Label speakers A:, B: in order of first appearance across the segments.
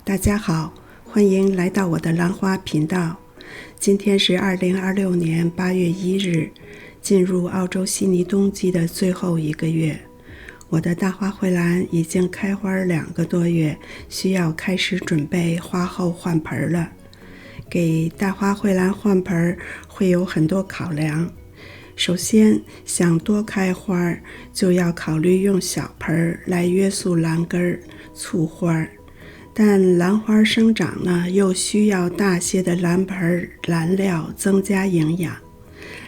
A: 大家好，欢迎来到我的兰花频道。今天是2026年8月1日，进入澳洲悉尼冬季的最后一个月。我的大花蕙兰已经开花2个多月，需要开始准备花后换盆了。给大花蕙兰换盆会有很多考量。首先，想多开花，就要考虑用小盆来约束兰根簇花。但兰花生长呢，又需要大些的兰盆兰料增加营养。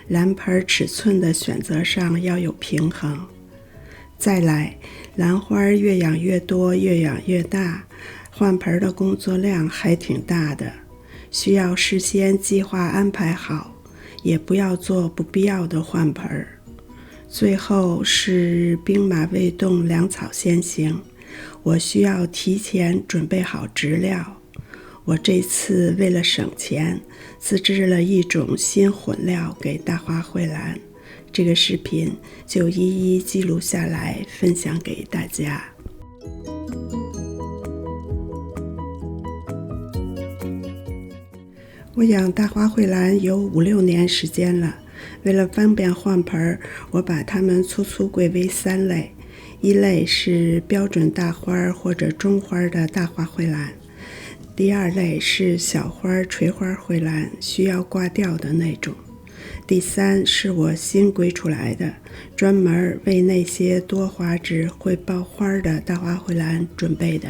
A: 兰盆尺寸的选择上要有平衡。再来，兰花越养越多，越养越大，换盆的工作量还挺大的，需要事先计划安排好，也不要做不必要的换盆。最后是兵马未动，粮草先行。我需要提前准备好植料。我这次为了省钱，自制了一种新混料给大花蕙兰。这个视频就一一记录下来，分享给大家。我养大花蕙兰有5-6年时间了，为了方便换盆，我把它们粗归为3类。一类是标准大花或者中花的大花蕙兰，第二类是小花垂花蕙兰，需要挂吊的那种，第三是我新归出来的，专门为那些多花枝会爆花的大花蕙兰准备的。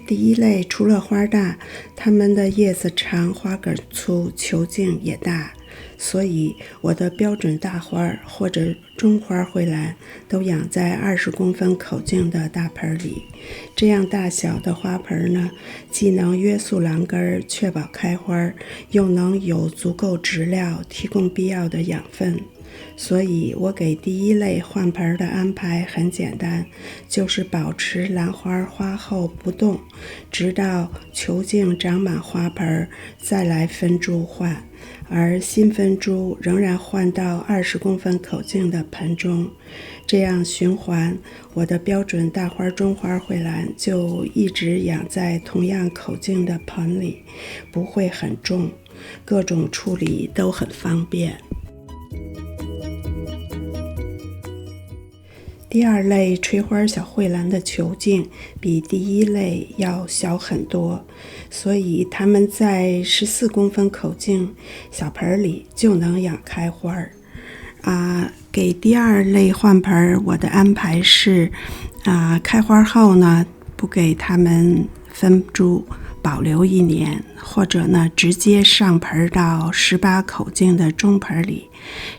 A: 第一类除了花大，它们的叶子长，花梗粗，球茎也大，所以我的标准大花或者中花蕙兰都养在20公分口径的大盆里。这样大小的花盆呢，既能约束兰根，确保开花，又能有足够植料，提供必要的养分。所以我给第一类换盆的安排很简单，就是保持兰花花后不动，直到球茎长满花盆再来分株换，而新分株仍然换到20公分口径的盆中。这样循环，我的标准大花中花蕙兰就一直养在同样口径的盆里，不会很重，各种处理都很方便。第二类垂花小蕙兰的球茎比第一类要小很多，所以它们在14公分口径小盆里就能养开花。给第二类换盆，我的安排是开花后呢，不给它们分株，保留1年，或者呢直接上盆到18口径的中盆里。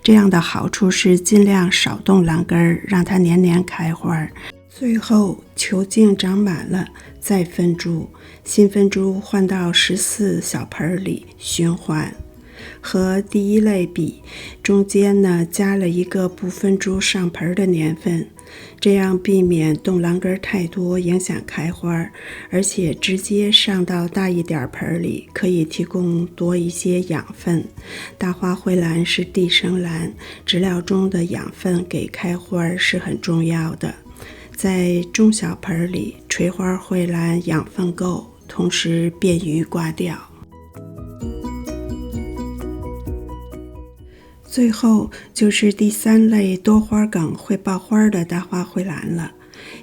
A: 这样的好处是尽量少动兰根，让它年年开花。最后球茎长满了再分株，新分株换到14小盆里循环。和第一类比，中间呢加了一个不分株上盆的年份，这样避免动兰根太多影响开花，而且直接上到大一点盆里，可以提供多一些养分。大花蕙兰是地生兰，植料中的养分给开花是很重要的。在中小盆里，垂花蕙兰养分够，同时便于挂吊。最后就是第3类多花梗会爆花的大花蕙兰了。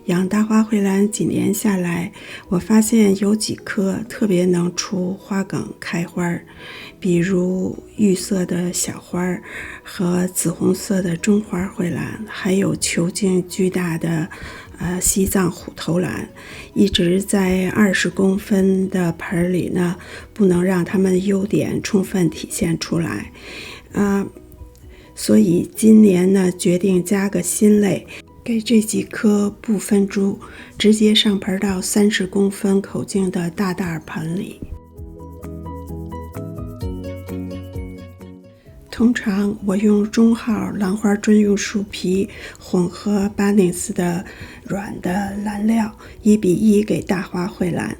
A: 养大花蕙兰几年下来，我发现有几棵特别能出花梗开花，比如绿色的小花和紫红色的中花蕙兰，还有球茎巨大的西藏虎头兰，一直在20公分的盆里呢，不能让它们优点充分体现出来。所以今年呢，决定加个新类，给这几棵不分株，直接上盆到30公分口径的大盆里。通常我用中号兰花专用树皮混合巴宁斯的软的兰料1:1给大花蕙兰。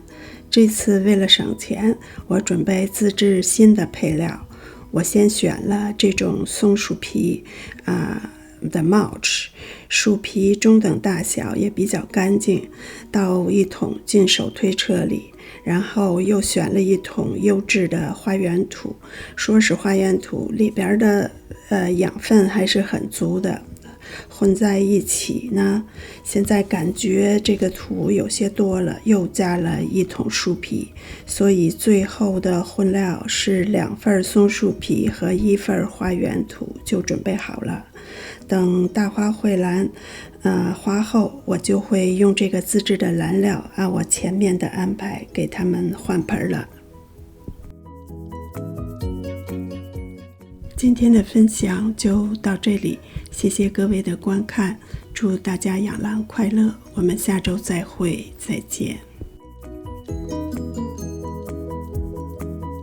A: 这次为了省钱，我准备自制新的配料。我先选了这种松树皮The Mulch，树皮中等大小，也比较干净，倒一桶进手推车里，然后又选了一桶优质的花园土。说是花园土，里边的养分还是很足的。混在一起呢，现在感觉这个土有些多了，又加了一桶树皮，所以最后的混料是2份松树皮和1份花园土就准备好了。等大花蕙兰花后，我就会用这个自制的蓝料按我前面的安排给它们换盆了。今天的分享就到这里，谢谢各位的观看，祝大家养兰快乐，我们下周再会，再见。